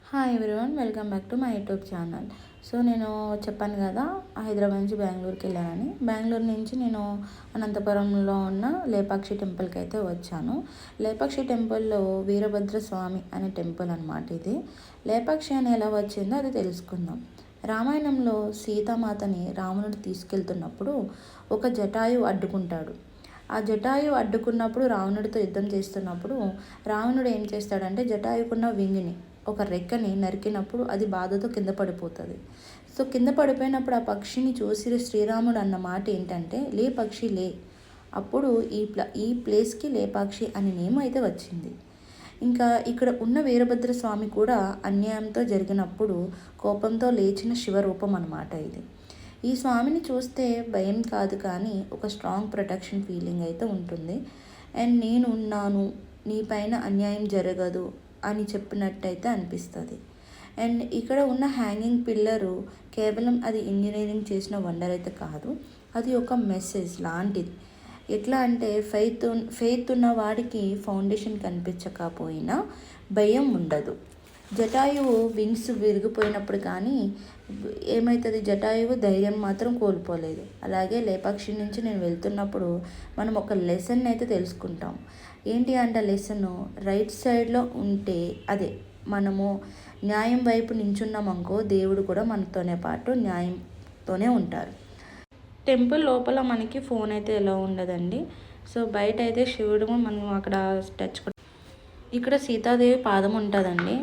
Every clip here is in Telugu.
Hi everyone, welcome back to my YouTube channel. So నేను చెప్పాను కదా, హైదరాబాద్ నుంచి బెంగళూరుకి వెళ్ళానని. బెంగళూరు నుంచి నేను అనంతపురంలో ఉన్న లేపాక్షి టెంపుల్కి అయితే వచ్చాను. లేపాక్షి టెంపుల్లో వీరభద్ర స్వామి అనే టెంపుల్ అనమాట ఇది. లేపాక్షి అని ఎలా వచ్చిందో అది తెలుసుకుందాం. రామాయణంలో సీతామాతని రావణుడు తీసుకెళ్తున్నప్పుడు ఒక జటాయు అడ్డుకుంటాడు. ఆ జటాయు అడ్డుకున్నప్పుడు రావణుడితో యుద్ధం చేస్తున్నప్పుడు రావణుడు ఏం చేస్తాడంటే జటాయుకున్న వింగిని ఒక రెక్కని నరికినప్పుడు అది బాధతో కింద పడిపోతుంది. సో కింద పడిపోయినప్పుడు ఆ పక్షిని చూసి శ్రీరాముడు అన్న మాట ఏంటంటే, లే పక్షి లే. అప్పుడు ఈ ప్లేస్కి లేపాక్షి అనే నేమ్ అయితే వచ్చింది. ఇంకా ఇక్కడ ఉన్న వీరభద్ర స్వామి కూడా అన్యాయంతో జరిగినప్పుడు కోపంతో లేచిన శివరూపం అన్నమాట ఇది. ఈ స్వామిని చూస్తే భయం కాదు, కానీ ఒక స్ట్రాంగ్ ప్రొటెక్షన్ ఫీలింగ్ అయితే ఉంటుంది. అండ్ నేను ఉన్నాను, నీ పైన అన్యాయం జరగదు అని చెప్పినట్టయితే అనిపిస్తుంది. అండ్ ఇక్కడ ఉన్న హ్యాంగింగ్ పిల్లరు కేవలం అది ఇంజనీరింగ్ చేసిన వండర్ అయితే కాదు, అది ఒక మెసేజ్ లాంటిది. ఎట్లా అంటే ఫెయిత్ ఉన్న వాడికి ఫౌండేషన్ కనిపించకపోయినా భయం ఉండదు. జటాయువు వింగ్స్ విరిగిపోయినప్పుడు కానీ ఏమవుతుంది, జటాయువు ధైర్యం మాత్రం కోల్పోలేదు. అలాగే లేపాక్షి నుంచి నేను వెళ్తున్నప్పుడు మనం ఒక లెసన్ అయితే తెలుసుకుంటాం. ఏంటి అంటే లెసన్, రైట్ సైడ్లో ఉంటే అదే మనము న్యాయం వైపు నించున్నామనుకో, దేవుడు కూడా మనతోనే పాటు న్యాయంతోనే ఉంటారు. టెంపుల్ లోపల మనకి ఫోన్ అయితే ఎలా ఉండదండి. సో బయట అయితే శివుడు మనం అక్కడ టచ్. ఇక్కడ సీతాదేవి పాదం ఉంటుందండి.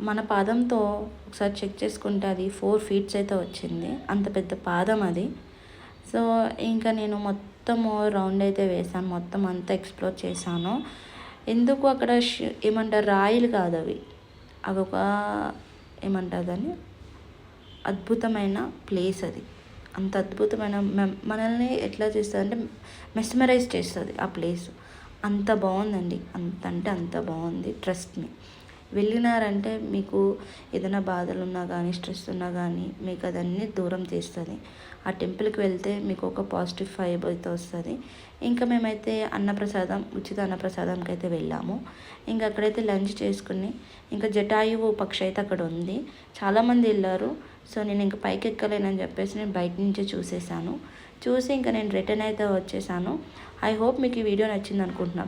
మన పాదంతో ఒకసారి చెక్ చేసుకుంటే అది 4 feet అయితే వచ్చింది, అంత పెద్ద పాదం అది. సో ఇంకా నేను మొత్తము రౌండ్ అయితే వేసాను, మొత్తం అంతా ఎక్స్ప్లోర్ చేశాను. ఎందుకు అక్కడ ఏమంటారు, రాయిలు కాదు అవి ఒక ఏమంటారు దాన్ని, అద్భుతమైన ప్లేస్ అది. అంత అద్భుతమైన మనల్ని ఎట్లా చేస్తుంది అంటే మెస్మరైజ్ చేస్తుంది ఆ ప్లేస్. అంత బాగుందండి, అంత అంటే అంత బాగుంది. ట్రస్ట్ మీ, వెళ్ళినారంటే మీకు ఏదైనా బాధలు ఉన్నా కానీ స్ట్రెస్ ఉన్నా కానీ మీకు అదన్నీ దూరం చేస్తుంది. ఆ టెంపుల్కి వెళ్తే మీకు ఒక పాజిటివ్ వైబ్ అయితే వస్తుంది. ఇంకా మేమైతే ఉచిత అన్నప్రసాదంకి అయితే వెళ్ళాము. ఇంకా అక్కడైతే లంచ్ చేసుకుని ఇంకా జటాయువు పక్షి అయితే అక్కడ ఉంది. చాలామంది వెళ్ళారు. సో నేను ఇంకా పైకి ఎక్కలేనని చెప్పేసి నేను బయట నుంచే చూసి ఇంకా నేను రిటర్న్ అయితే వచ్చేసాను. ఐ హోప్ మీకు ఈ వీడియో నచ్చింది అనుకుంటున్నాను.